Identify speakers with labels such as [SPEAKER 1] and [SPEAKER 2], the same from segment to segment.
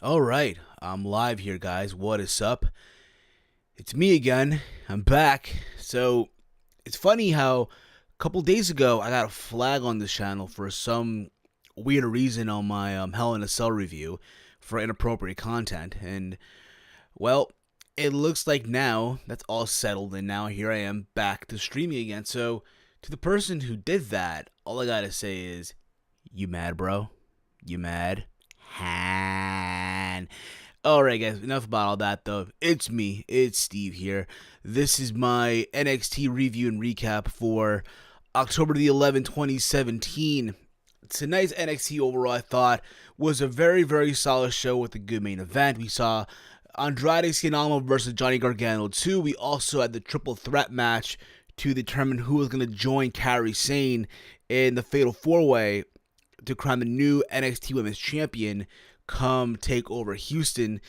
[SPEAKER 1] Alright, I'm live here, guys. What is up? It's me again. I'm back. So, it's funny how a couple days ago I got a flag on this channel for some weird reason on my Hell in a Cell review for inappropriate content. And, well, it looks like now that's all settled, and now here I am back to streaming again. So, to the person who did that, all I gotta say is, you mad, bro? You mad? Han. Alright, guys, enough about all that, though. It's me, it's Steve here. This is my NXT review and recap for October the 11th, 2017. Tonight's NXT overall, I thought, was a very, very solid show with a good main event. We saw Andrade Cien Almas versus Johnny Gargano 2. We also had the triple threat match to determine who was going to join Kairi Sane in the Fatal 4-Way to crown the new NXT Women's Champion come take over Houston.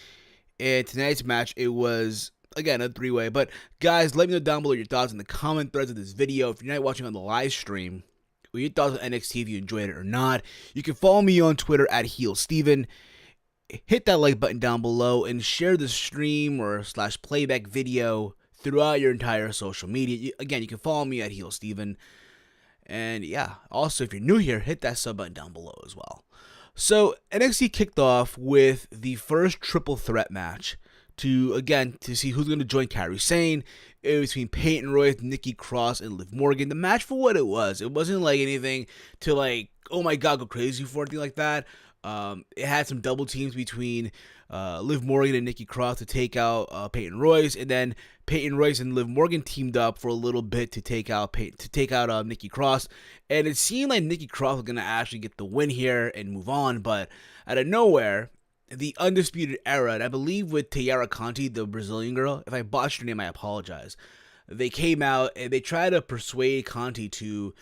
[SPEAKER 1] And tonight's match, it was, again, a three-way. But, guys, let me know down below your thoughts in the comment threads of this video. If you're not watching on the live stream, what your thoughts on NXT, if you enjoyed it or not. You can follow me on Twitter at HeelSteven. Hit that like button down below and share the stream or / playback video throughout your entire social media. Again, you can follow me at HeelSteven. And yeah, also if you're new here, hit that sub button down below as well. So NXT kicked off with the first triple threat match to see who's going to join Kairi Sane. It was between Peyton Royce, Nikki Cross, and Liv Morgan. The match for what it wasn't like anything to like, oh my god, go crazy for anything like that. It had some double teams between Liv Morgan and Nikki Cross to take out Peyton Royce, and then Peyton Royce and Liv Morgan teamed up for a little bit to take out Nikki Cross, and it seemed like Nikki Cross was gonna actually get the win here and move on, but out of nowhere, the Undisputed Era, and I believe with Tiara Conti, the Brazilian girl, if I botched her name, I apologize. They came out and they tried to persuade Conti to,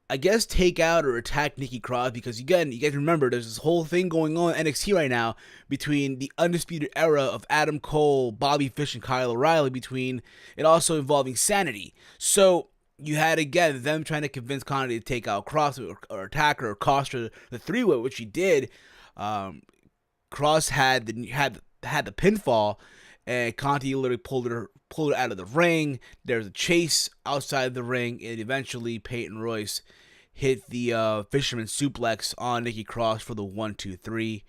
[SPEAKER 1] I guess, take out or attack Nikki Cross, because again, you guys remember there's this whole thing going on in NXT right now between the Undisputed Era of Adam Cole, Bobby Fish, and Kyle O'Reilly, between it also involving Sanity. So you had, again, them trying to convince Conti to take out Cross or attack her or cost her the three-way, which she did. Cross had the pinfall, and Conti literally pulled her out of the ring. There's a chase outside the ring, and eventually Peyton Royce hit the fisherman suplex on Nikki Cross for the 1-2-3.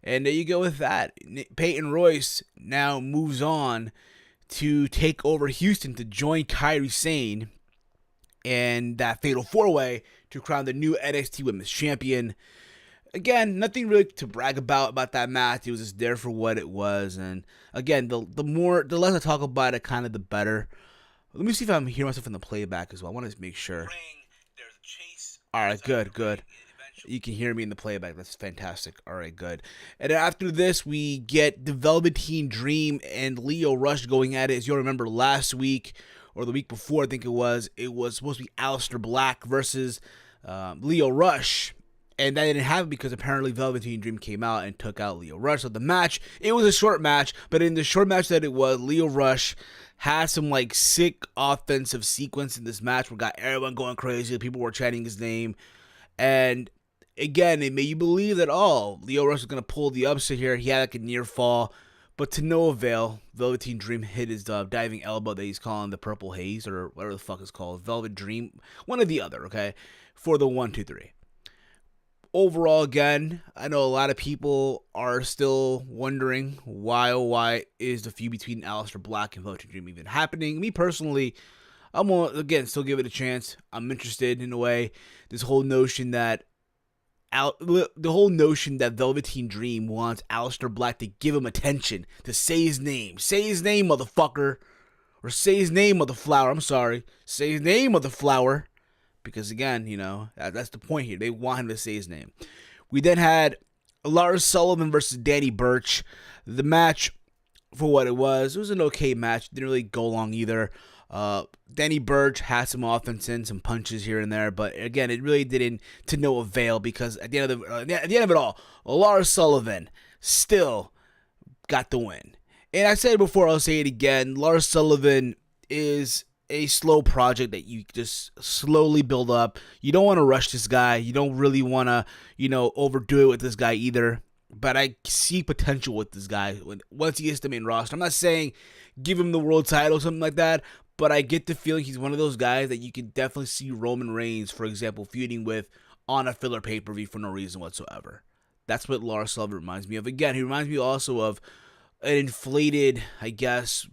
[SPEAKER 1] And there you go with that. Peyton Royce now moves on to take over Houston to join Kairi Sane and that Fatal 4-Way to crown the new NXT Women's Champion. Again, nothing really to brag about that match. It was just there for what it was. And again, the less I talk about it, kind of the better. Let me see if I'm hearing myself in the playback as well. I want to make sure. Alright, good. You can hear me in the playback. That's fantastic. Alright, good. And after this, we get the Velveteen Dream and Lio Rush going at it. As you'll remember, last week, or the week before, I think it was supposed to be Aleister Black versus Lio Rush. And that didn't happen because apparently Velveteen Dream came out and took out Lio Rush. So the match, it was a short match, but in the short match that it was, Lio Rush had some like sick offensive sequence in this match where got everyone going crazy. People were chanting his name. And again, it made you believe that, Lio Rush was going to pull the upset here. He had like a near fall, but to no avail. Velveteen Dream hit his diving elbow that he's calling the Purple Haze, or whatever the fuck it's called. Velvet Dream, one or the other, okay, for the 1-2-3. Overall, again, I know a lot of people are still wondering why is the feud between Aleister Black and Velveteen Dream even happening. Me personally, I'm gonna, again, still give it a chance. I'm interested in a way. This whole notion that Velveteen Dream wants Aleister Black to give him attention, to say his name. Say his name, motherfucker. Or say his name, motherflower. I'm sorry. Say his name, motherflower. Because again, you know, that's the point here. They want him to say his name. We then had Lars Sullivan versus Danny Burch. The match, for what it was an okay match. Didn't really go long either. Danny Burch had some offense in, some punches here and there, but again, it really didn't to no avail, because at the end of it all, Lars Sullivan still got the win. And I said it before, I'll say it again. Lars Sullivan is a slow project that you just slowly build up. You don't want to rush this guy. You don't really want to, overdo it with this guy either. but I see potential with this guy once he gets the main roster. I'm not saying give him the world title or something like that, but I get the feeling he's one of those guys that you can definitely see Roman Reigns, for example, feuding with on a filler pay-per-view for no reason whatsoever. That's what Lars Sullivan reminds me of. Again, he reminds me also of an inflated, I guess,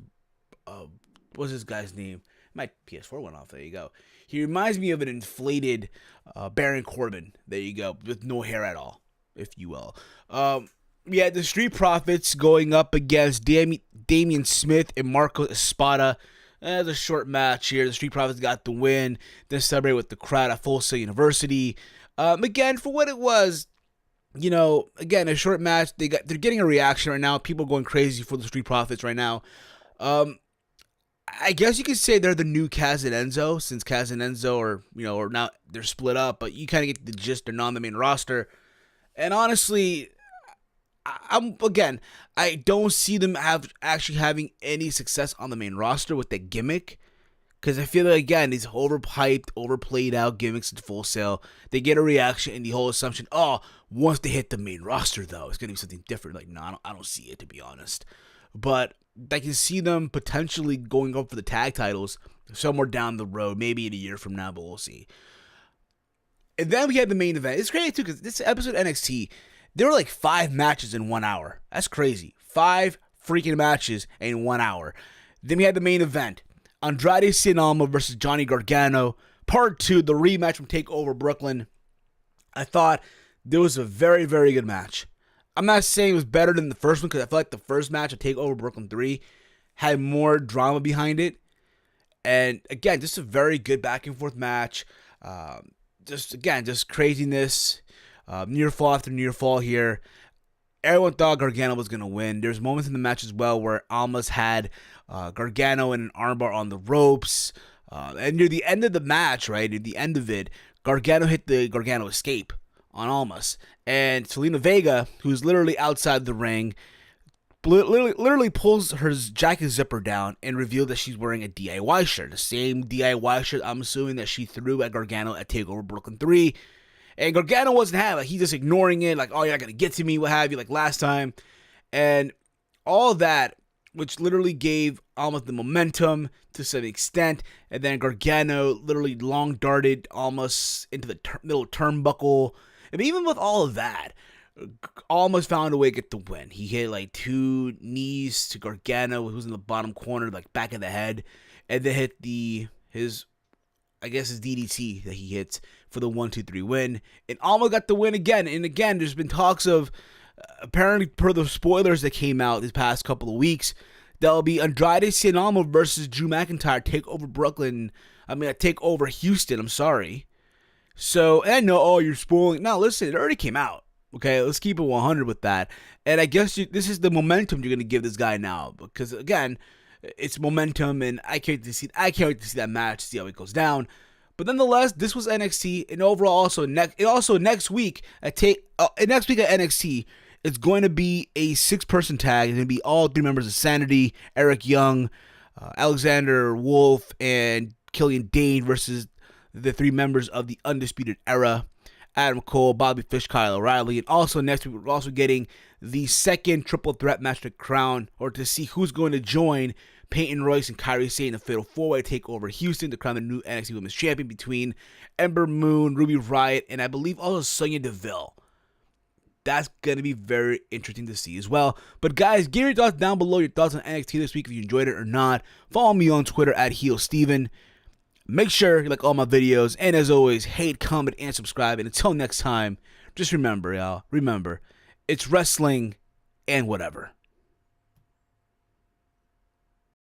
[SPEAKER 1] what's this guy's name? My PS4 went off. There you go. He reminds me of an inflated Baron Corbin. There you go, with no hair at all, if you will. Yeah, the Street Profits going up against Damian Smith and Marco Espada. It's a short match here. The Street Profits got the win. Then celebrate with the crowd at Full Sail University. Again, for what it was, again, a short match. They're getting a reaction right now. People going crazy for the Street Profits right now. I guess you could say they're the new Kaz and Enzo, since Kaz and Enzo are now they're split up. But you kind of get the gist. They're not on the main roster. And honestly, I don't see them actually having any success on the main roster with that gimmick. Because I feel like, again, these overhyped, overplayed out gimmicks in Full Sail, they get a reaction and the whole assumption, once they hit the main roster, though, it's going to be something different. Like, no, I don't see it, to be honest. But I can see them potentially going up for the tag titles somewhere down the road, maybe in a year from now, but we'll see. And then we had the main event. It's crazy, too, because this episode of NXT, there were like 5 matches in 1 hour. That's crazy. 5 freaking matches in 1 hour. Then we had the main event. Andrade Cien Almas versus Johnny Gargano. Part 2, the rematch from TakeOver Brooklyn. I thought there was a very, very good match. I'm not saying it was better than the first one because I feel like the first match of TakeOver Brooklyn 3 had more drama behind it. And again, just a very good back and forth match. Just craziness. Near fall after near fall here. Everyone thought Gargano was going to win. There's moments in the match as well where Almas had Gargano in an armbar on the ropes. And near the end of the match, right, near the end of it, Gargano hit the Gargano escape on Almas. And Zelina Vega, who's literally outside the ring, literally pulls her jacket zipper down and revealed that she's wearing a DIY shirt. The same DIY shirt, I'm assuming, that she threw at Gargano at TakeOver Brooklyn 3. And Gargano wasn't having it. He's just ignoring it, like, oh, you're not going to get to me, what have you, like last time. And all that, which literally gave Almas the momentum to some extent. And then Gargano literally long darted Almas into the middle turnbuckle. And even with all of that, Almas found a way to get the win. He hit like 2 knees to Gargano, who was in the bottom corner, like back of the head. And then hit his DDT that he hits for the 1-2-3 win. And Almas got the win again. And again, there's been talks of, apparently per the spoilers that came out this past couple of weeks, there'll be Andrade Cien Almas versus Drew McIntyre take over Houston, I'm sorry. So, and I know, you're spoiling. No, listen, it already came out. Okay, let's keep it 100 with that. And I guess this is the momentum you're going to give this guy now. Because, again, it's momentum, and I can't wait to see that match, see how it goes down. But nonetheless, this was NXT, and overall, also next week at NXT, it's going to be a 6-person tag. It's going to be all 3 members of Sanity: Eric Young, Alexander Wolf, and Killian Dane versus the 3 members of the Undisputed Era: Adam Cole, Bobby Fish, Kyle O'Reilly. And also next week, we're also getting the second triple threat match to crown, or to see who's going to join Peyton Royce and Kairi Sane in a fatal 4-way takeover Houston to crown the new NXT Women's Champion between Ember Moon, Ruby Riott, and I believe also Sonya Deville. That's going to be very interesting to see as well. But guys, give your thoughts down below, your thoughts on NXT this week, if you enjoyed it or not. Follow me on Twitter at HeelSteven. Make sure you like all my videos. And as always, hate, comment, and subscribe. And until next time, just remember, y'all. Remember, it's wrestling and whatever.